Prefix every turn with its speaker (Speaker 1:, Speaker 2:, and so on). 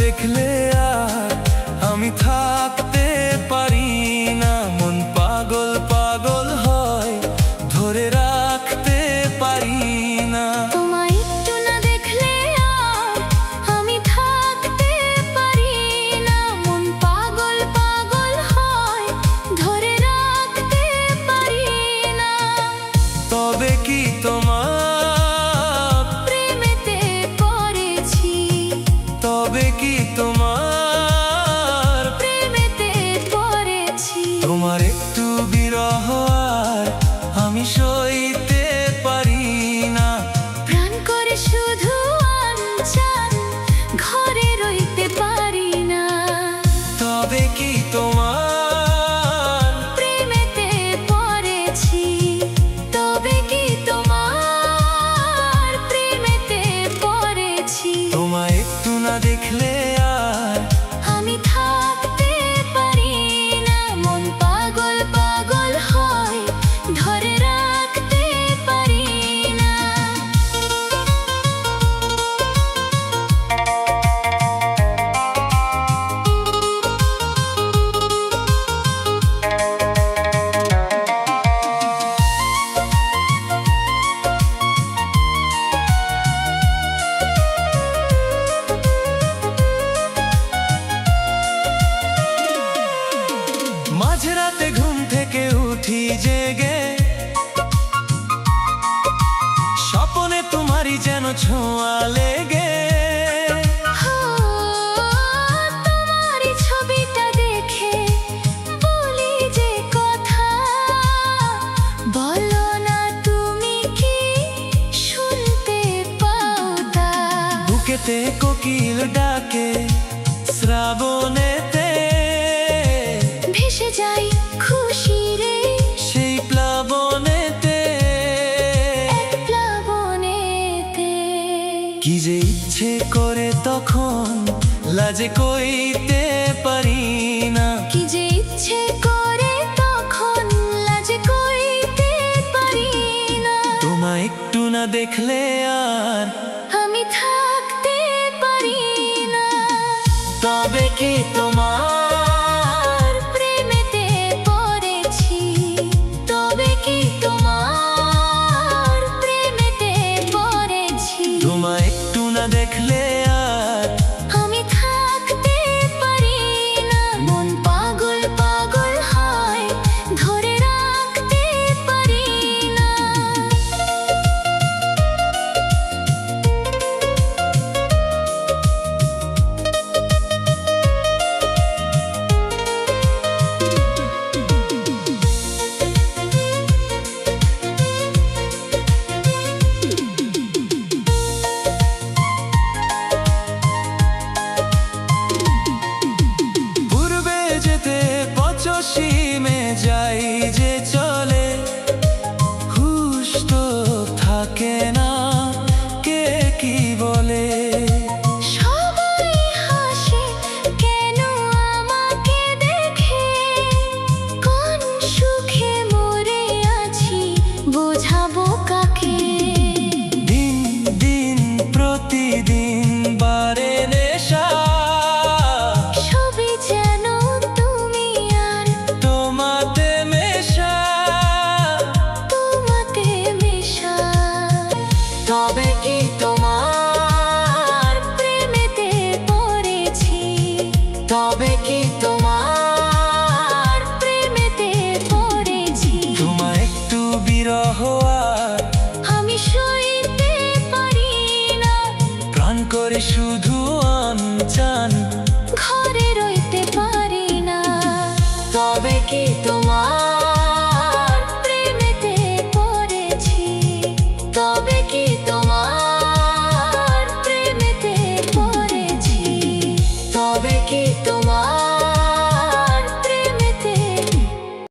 Speaker 1: দেখলে আর আমি থাকতে পারি না। মন পাগল পাগল হয়, ধরে রাখতে পারি না।
Speaker 2: তোমায় একটু না দেখলে আর আমি থাকতে পারি না। মন পাগল পাগল হয়, ধরে রাখতে পারি না।
Speaker 1: তবে কি তোমার
Speaker 2: প্রেমেতে পড়েছি,
Speaker 1: তবে কি তোমার
Speaker 2: প্রেমেতে পড়েছি।
Speaker 1: তোমার একটু বিরহ আর আমি সইতে পারি না।
Speaker 2: প্রাণ করে শুধু আনচান, ঘরে রইতে পারি না।
Speaker 1: তবে কি তোমার
Speaker 2: প্রেমেতে পড়েছি, তবে কি তোমার প্রেমেতে পড়েছি।
Speaker 1: তোমায় একটু না দেখলে আর
Speaker 2: আমি থাকতে পারি না। মন পাগল পাগল হয়, ধরে রাখতে পারি না।
Speaker 1: মাঝরাতে ঘুম থেকে উঠি জেগে, স্বপ্নে তোমারই যেন ছোঁয়া লেগে।
Speaker 2: তোমারই ছবিটা দেখে বলি যে কথা, বলো না তুমি কি শুনতে পাও তা?
Speaker 1: বুকেতে কোকিল ডাকে শ্রাবণেতে,
Speaker 2: ভেসে যাই খুশিরে
Speaker 1: সেই প্লাবনেতে।
Speaker 2: এক প্লাবনেতে।
Speaker 1: কি যে ইচ্ছে করে তখন লাজে কইতে পারি না।
Speaker 2: কি যে ইচ্ছে করে তখন লাজে কইতে পারি না।
Speaker 1: তোমায় একটু না দেখলে আর
Speaker 2: আমি থাকতে পারি না।
Speaker 1: তবে কি তোমার
Speaker 2: প্রেমেতে পড়েছি, তবে কি তোমার প্রেমেতে পড়েছি।
Speaker 1: তোমায় একটু না দেখলে আর
Speaker 2: আমি থাকতে পারি না। মন পাগল পাগল হয়, ধরে রাখতে পারি না।
Speaker 1: পূর্বে যেতে পশ্চিমে যাই যে চলে, হুশ তো থাকে না কে কি বলে।
Speaker 2: সবাই হাসে কেন আমাকে দেখে, কোন সুখে মরে আছি বোঝাবো কাকে?
Speaker 1: দিন দিন প্রতিদিন বারে নেশা,
Speaker 2: সবই যেন তুমি আর
Speaker 1: তোমাতে মেশা।
Speaker 2: তোমাতে মেশা।
Speaker 1: তবে কি তোমার
Speaker 2: প্রেমেতে পড়েছি,
Speaker 1: তবে কি তোমার
Speaker 2: প্রেমেতে পড়েছি।
Speaker 1: তোমায় একটু বিরহ আর
Speaker 2: আমি সইতে পারি না।
Speaker 1: প্রাণ করে শুধু আনচান,
Speaker 2: ঘরে রইতে পারি না।
Speaker 1: তবে কি তোমার